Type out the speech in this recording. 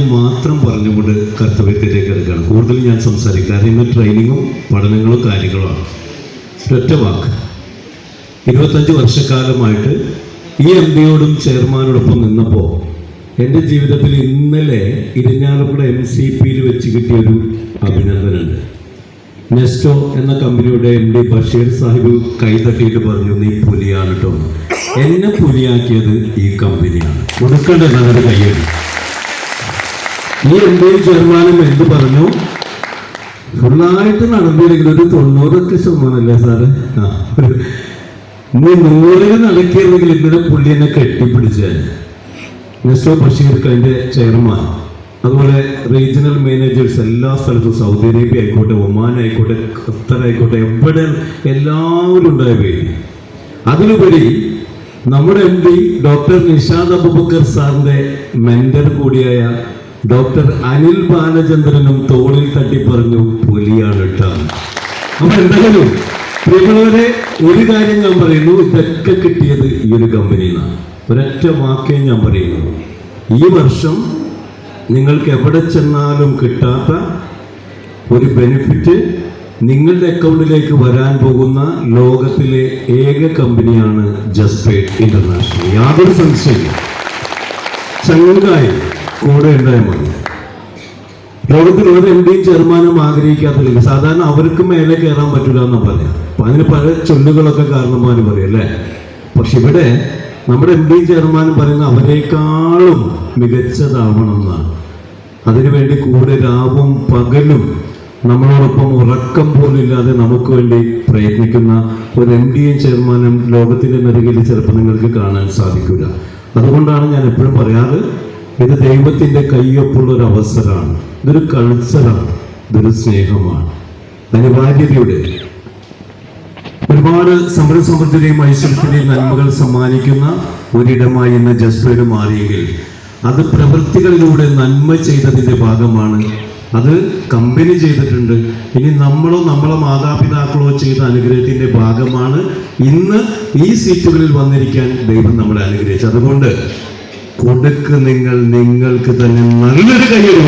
കാര്യം മാത്രം പറഞ്ഞുകൊണ്ട് കർത്തവ്യത്തിലേക്ക് എടുക്കണം. കൂടുതൽ ഞാൻ സംസാരിക്കാറ് ഇന്ന് ട്രെയിനിങ്ങും പഠനങ്ങളും കാര്യങ്ങളുമാണ്. ഒറ്റ വാക്ക്, 25 വർഷക്കാലമായിട്ട് ഈ MD-യോടും ചെയർമാനോടൊപ്പം നിന്നപ്പോൾ എൻ്റെ ജീവിതത്തിൽ ഇന്നലെ ഇരിഞ്ഞാലക്കുട MCPയിൽ വെച്ച് കിട്ടിയൊരു അഭിനന്ദനുണ്ട്. നെസ്റ്റോ എന്ന കമ്പനിയുടെ MD ബഷീർ സാഹിബ് കൈതട്ടിയിട്ട് പറഞ്ഞു, നീ പുലിയാണ് കേട്ടോ. എന്നെ പുലിയാക്കിയത് ഈ കമ്പനിയാണ്. കൊടുക്കേണ്ടത് അവരുടെ കയ്യിൽ. ഈ MD-യും ചെയർമാനും എന്ത് പറഞ്ഞു? ഫുള്ളായിട്ട് നടന്നില്ലെങ്കിൽ ഒരു 90% അല്ലേ സാറ്? നീ 100 നടക്കിയിരുന്നെങ്കിൽ ഇന്നലെ പുള്ളി എന്നെ കെട്ടിപ്പിടിച്ചാൽ. നെസ്റ്റോ ബഷീർക്ക് അതിൻ്റെ ചെയർമാൻ, അതുപോലെ റീജിയണൽ മാനേജേഴ്സ് എല്ലാ സ്ഥലത്തും, സൗദി അറേബ്യ ആയിക്കോട്ടെ, ഒമാൻ ആയിക്കോട്ടെ, ഖത്തർ ആയിക്കോട്ടെ, എവിടെ എല്ലാവരും ഉണ്ടായ പേര്. അതിലുപരി നമ്മുടെ MD ഡോക്ടർ നിഷാദ് അബൂബക്കർ സാറിൻ്റെ മെന്റർ കൂടിയായ ഡോക്ടർ അനിൽ ബാലചന്ദ്രനും തോളിൽ തട്ടി പറഞ്ഞു, പുലിയാണ് കേട്ടോ. അപ്പൊ എന്തായാലും പ്രിയമുള്ളവരെ, ഒരു കാര്യം ഞാൻ പറയുന്നു, ഇതൊക്കെ കിട്ടിയത് ഈ ഒരു കമ്പനിയിൽ നിന്നാണ്. ഒരൊറ്റ വാക്കേ ഞാൻ പറയുന്നു, ഈ വർഷം നിങ്ങൾക്ക് എവിടെ ചെന്നാലും കിട്ടാത്ത ഒരു ബെനിഫിറ്റ് നിങ്ങളുടെ അക്കൗണ്ടിലേക്ക് വരാൻ പോകുന്ന ലോകത്തിലെ ഏക കമ്പനിയാണ് ജസ്പേഡ് ഇന്റർനാഷണൽ. യാതൊരു സംശയമില്ല. ചങ്ങായി കൂടെ ഉണ്ടായാൽ മതി. ലോകത്തിൽ ഒരു MD-യും ചെയർമാനും ആഗ്രഹിക്കാത്തില്ല. സാധാരണ അവർക്ക് മേലെ കയറാൻ പറ്റില്ല എന്ന് പറയാം. അപ്പൊ അതിന് പല ചൊല്ലുകളൊക്കെ കാരണന്മാർ പറയും അല്ലേ. പക്ഷെ ഇവിടെ നമ്മുടെ MD-യും ചെയർമാനും പറയുന്ന അവരെക്കാളും മികച്ചതാവണം എന്നാണ്. അതിനുവേണ്ടി കൂടെ രാവും പകലും നമ്മളോടൊപ്പം ഉറക്കം പോലില്ലാതെ നമുക്ക് വേണ്ടി പ്രയത്നിക്കുന്ന ഒരു MD-യും ചെയർമാനും ലോകത്തിൻ്റെ നെറുകയിൽ ചിലപ്പോൾ നിങ്ങൾക്ക് കാണാൻ സാധിക്കില്ല. അതുകൊണ്ടാണ് ഞാൻ എപ്പോഴും പറയാറ്, ഇത് ദൈവത്തിൻ്റെ കയ്യൊപ്പുള്ള ഒരു അവസരമാണ്. ഇതൊരു കൾച്ചറാണ്, ഇതൊരു സ്നേഹമാണ്, അനിവാര്യതയുടെ. ഒരുപാട് സമൃദ്ധിയുടെയും ഐശ്വര്യത്തിന്റെയും നന്മകൾ സമ്മാനിക്കുന്ന ഒരിടമായി ഇന്ന് ജസ്പേഡ് മാറിയെങ്കിൽ അത് പ്രവൃത്തികളിലൂടെ നന്മ ചെയ്തതിൻ്റെ ഭാഗമാണ്. അത് കമ്പനി ചെയ്തിട്ടുണ്ട്. ഇനി നമ്മളോ നമ്മളെ മാതാപിതാക്കളോ ചെയ്ത അനുഗ്രഹത്തിൻ്റെ ഭാഗമാണ് ഇന്ന് ഈ സീറ്റുകളിൽ വന്നിരിക്കാൻ ദൈവം നമ്മളെ അനുഗ്രഹിച്ചു. അതുകൊണ്ട് കൊടുക്ക്, നിങ്ങൾക്ക് തന്നെ നല്ലൊരു കൈ